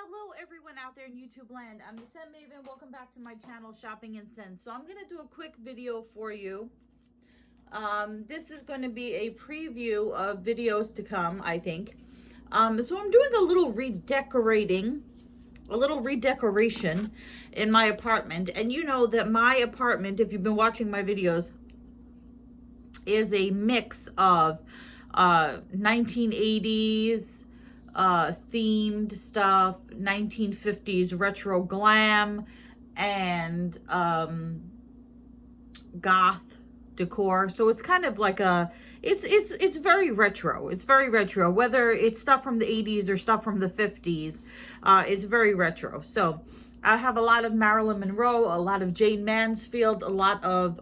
Hello everyone out there in YouTube land. I'm the Scent Maven. Welcome back to my channel, Shopping and Scents. So I'm going to do a quick video for you. This is going to be a preview of videos to come, I think. So I'm doing a little redecoration in my apartment. And you know that my apartment, if you've been watching my videos, is a mix of 1980s themed stuff, 1950s retro glam, and goth decor. So it's kind of like it's very retro. It's very retro, whether it's stuff from the 80s or stuff from the 50s. It's very retro. So I have a lot of Marilyn Monroe, a lot of Jane Mansfield, a lot of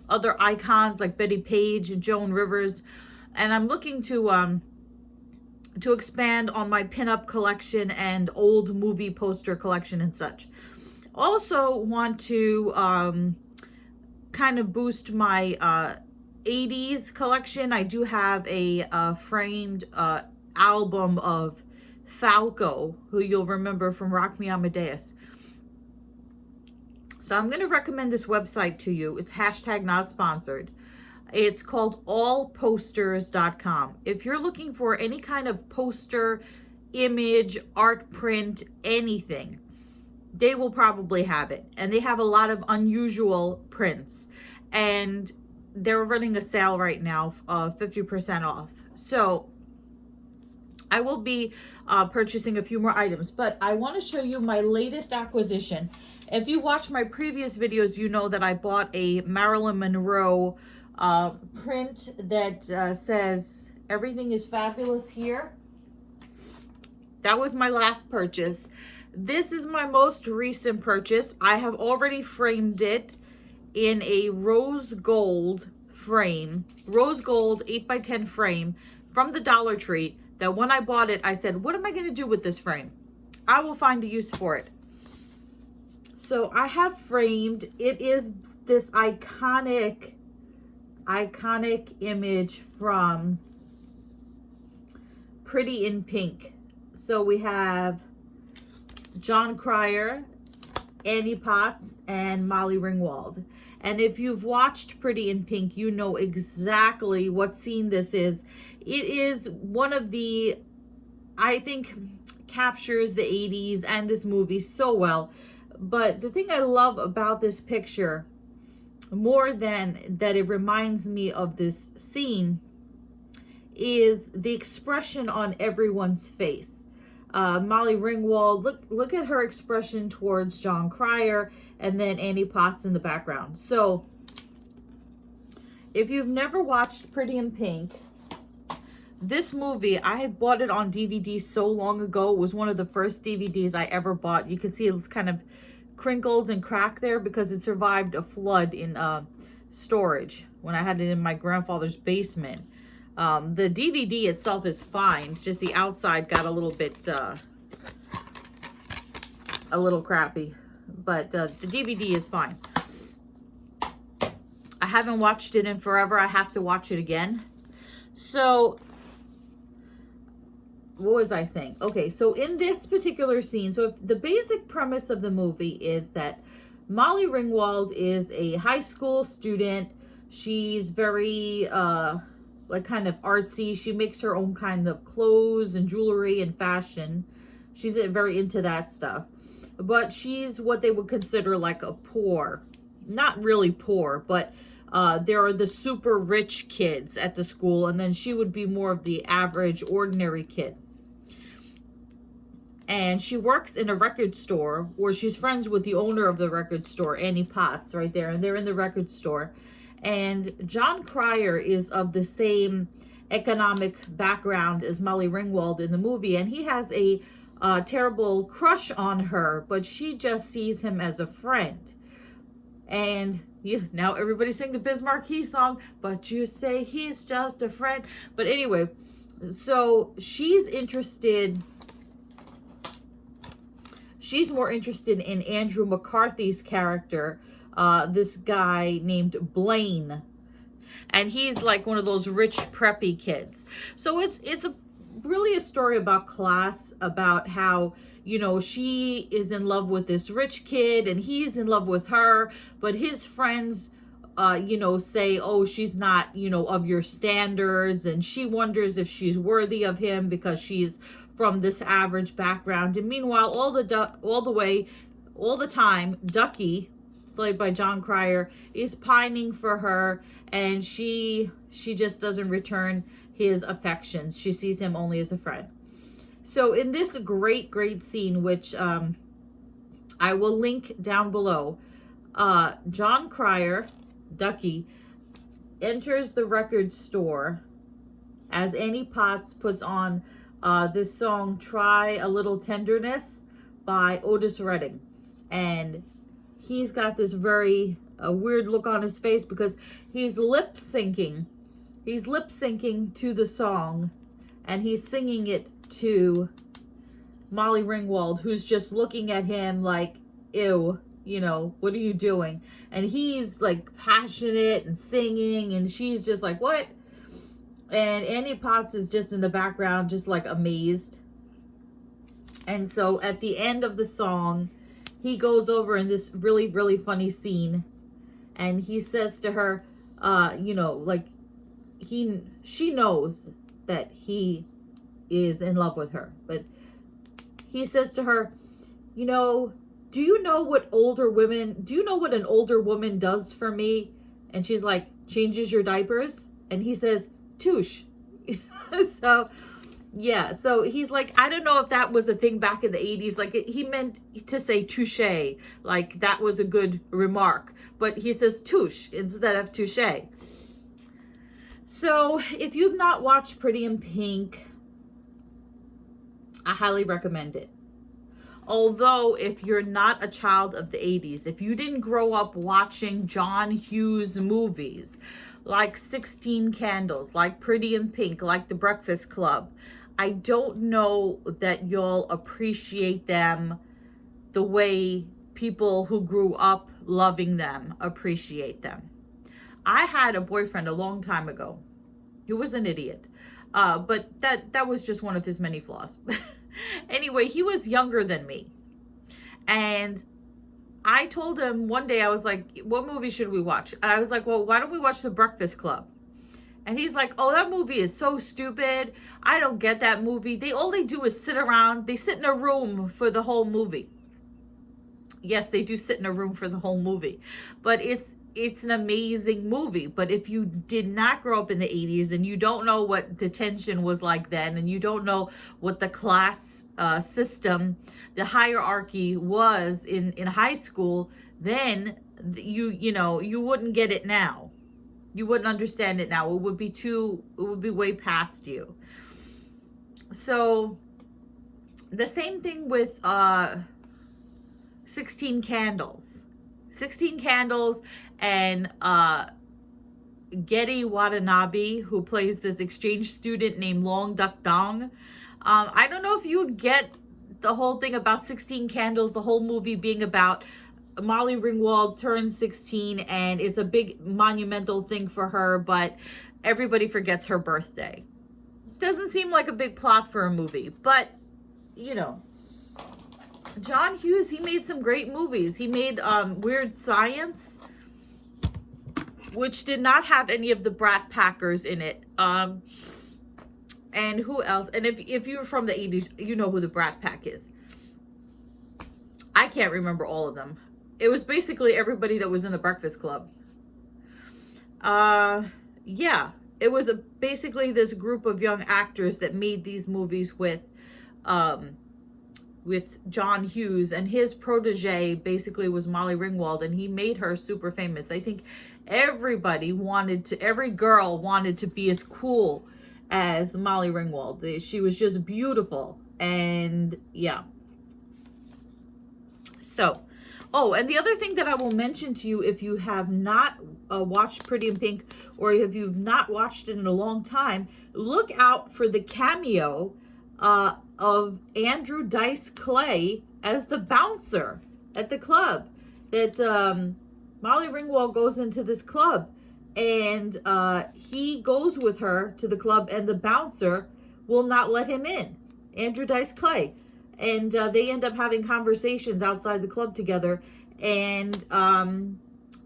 other icons like Betty Page and Joan Rivers, and I'm looking to expand on my pinup collection and old movie poster collection and such. Also want to kind of boost my 80s collection. I do have a framed album of Falco, who you'll remember from Rock Me Amadeus. So I'm going to recommend this website to you. It's #not-sponsored. It's called allposters.com. If you're looking for any kind of poster, image, art print, anything, they will probably have it. And they have a lot of unusual prints. And they're running a sale right now, 50% off. So I will be purchasing a few more items. But I want to show you my latest acquisition. If you watch my previous videos, you know that I bought a Marilyn Monroe print that says everything is fabulous here. That was my last purchase. This is my most recent purchase. I have already framed it in a rose gold frame, rose gold 8x10 frame from the Dollar Tree, that when I bought it, I said, what am I going to do with this frame? I will find a use for it. So I have framed, it is this iconic image from Pretty in Pink. So we have Jon Cryer, Annie Potts, and Molly Ringwald. And if you've watched Pretty in Pink, you know exactly what scene this is. It is one of the, I think, captures the 80s and this movie so well. But the thing I love about this picture, more than that it reminds me of this scene, is the expression on everyone's face. Molly Ringwald, look at her expression towards Jon Cryer, and then Annie Potts in the background. So if you've never watched Pretty in Pink, this movie, I had bought it on DVD so long ago. It was one of the first DVDs I ever bought. You can see it's kind of crinkled and cracked there because it survived a flood in storage when I had it in my grandfather's basement. The DVD itself is fine, just the outside got a little bit a little crappy, but the DVD is fine. I haven't watched it in forever. I have to watch it again. So what was I saying? Okay, so in this particular scene, so if the basic premise of the movie is that Molly Ringwald is a high school student. She's very like kind of artsy. She makes her own kind of clothes and jewelry and fashion. She's very into that stuff. But she's what they would consider like a poor, not really poor, but there are the super rich kids at the school, and then she would be more of the average, ordinary kid. And she works in a record store, where she's friends with the owner of the record store, Annie Potts, right there. And they're in the record store. And Jon Cryer is of the same economic background as Molly Ringwald in the movie. And he has a terrible crush on her, but she just sees him as a friend. And now everybody sing the Biz Markie song, but you say he's just a friend. But anyway, so she's more interested in Andrew McCarthy's character, this guy named Blaine. And he's like one of those rich preppy kids. So it's a really a story about class, about how, you know, she is in love with this rich kid and he's in love with her, but his friends, you know, say, oh, she's not, you know, of your standards, and she wonders if she's worthy of him because she's from this average background. And meanwhile, all the time, Ducky, played by John Cryer, is pining for her, and she just doesn't return his affections. She sees him only as a friend. So in this great scene, which I will link down below, John Cryer, Ducky, enters the record store as Annie Potts puts on this song, Try a Little Tenderness by Otis Redding. And he's got this very weird look on his face because he's lip syncing. He's lip syncing to the song, and he's singing it to Molly Ringwald, who's just looking at him like, ew, you know, what are you doing? And he's like passionate and singing, and she's just like, what? And Annie Potts is just in the background, just like amazed. And so at the end of the song, he goes over in this really funny scene, and he says to her, you know, like, she knows that he is in love with her, but he says to her, you know, do you know what an older woman does for me? And she's like, changes your diapers. And he says, touche. So yeah, so he's like, I don't know if that was a thing back in the 80s. Like, he meant to say touche, like that was a good remark, but he says touche instead of touche. So if you've not watched Pretty in Pink, I highly recommend it. Although, if you're not a child of the 80s, if you didn't grow up watching John Hughes movies like 16 Candles, like Pretty in Pink, like The Breakfast Club, I don't know that you'll appreciate them the way people who grew up loving them appreciate them. I had a boyfriend a long time ago who was an idiot, but that was just one of his many flaws. Anyway, he was younger than me, and I told him one day, I was like, what movie should we watch? And I was like, well, why don't we watch The Breakfast Club? And he's like, oh, that movie is so stupid. I don't get that movie. All they do is sit around. They sit in a room for the whole movie. Yes, they do sit in a room for the whole movie, but it's an amazing movie. But if you did not grow up in the 80s and you don't know what detention was like then, and you don't know what the class system, the hierarchy was in high school, then you wouldn't get it now. You wouldn't understand it now. It would be way past you. So the same thing with 16 Candles. 16 Candles and Getty Watanabe, who plays this exchange student named Long Duck Dong. I don't know if you get the whole thing about 16 Candles, the whole movie being about Molly Ringwald turns 16, and it's a big monumental thing for her, but everybody forgets her birthday. Doesn't seem like a big plot for a movie, but, you know, John Hughes, he made some great movies. He made Weird Science, which did not have any of the Brat Packers in it. And who else? And if you're from the 80s, you know who the Brat Pack is. I can't remember all of them. It was basically everybody that was in the Breakfast Club. Yeah, it was basically this group of young actors that made these movies with John Hughes, and his protege basically was Molly Ringwald, and he made her super famous. I think every girl wanted to be as cool as Molly Ringwald. She was just beautiful, and yeah. So, oh, and the other thing that I will mention to you, if you have not watched Pretty in Pink, or if you've not watched it in a long time, look out for the cameo of Andrew Dice Clay as the bouncer at the club. That Molly Ringwald goes into this club, and he goes with her to the club, and the bouncer will not let him in. Andrew Dice Clay. And they end up having conversations outside the club together. And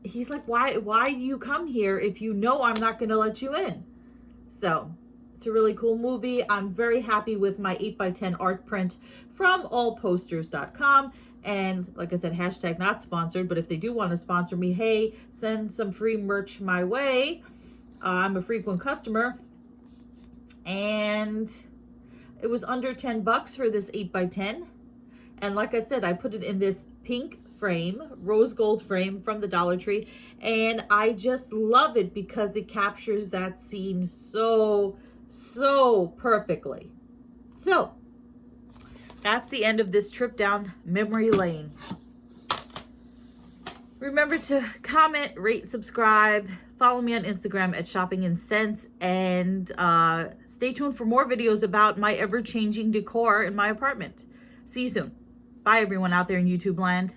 he's like, why do you come here if you know I'm not going to let you in? So it's a really cool movie. I'm very happy with my 8x10 art print from allposters.com. And like I said, hashtag not sponsored, but if they do want to sponsor me, hey, send some free merch my way. I'm a frequent customer. And it was under $10 for this 8x10. And like I said, I put it in this pink frame, rose gold frame from the Dollar Tree. And I just love it because it captures that scene so perfectly. So that's the end of this trip down memory lane. Remember to comment, rate, subscribe, follow me on Instagram at Shopping in Sense, and stay tuned for more videos about my ever-changing decor in my apartment. See you soon. Bye, everyone out there in YouTube land.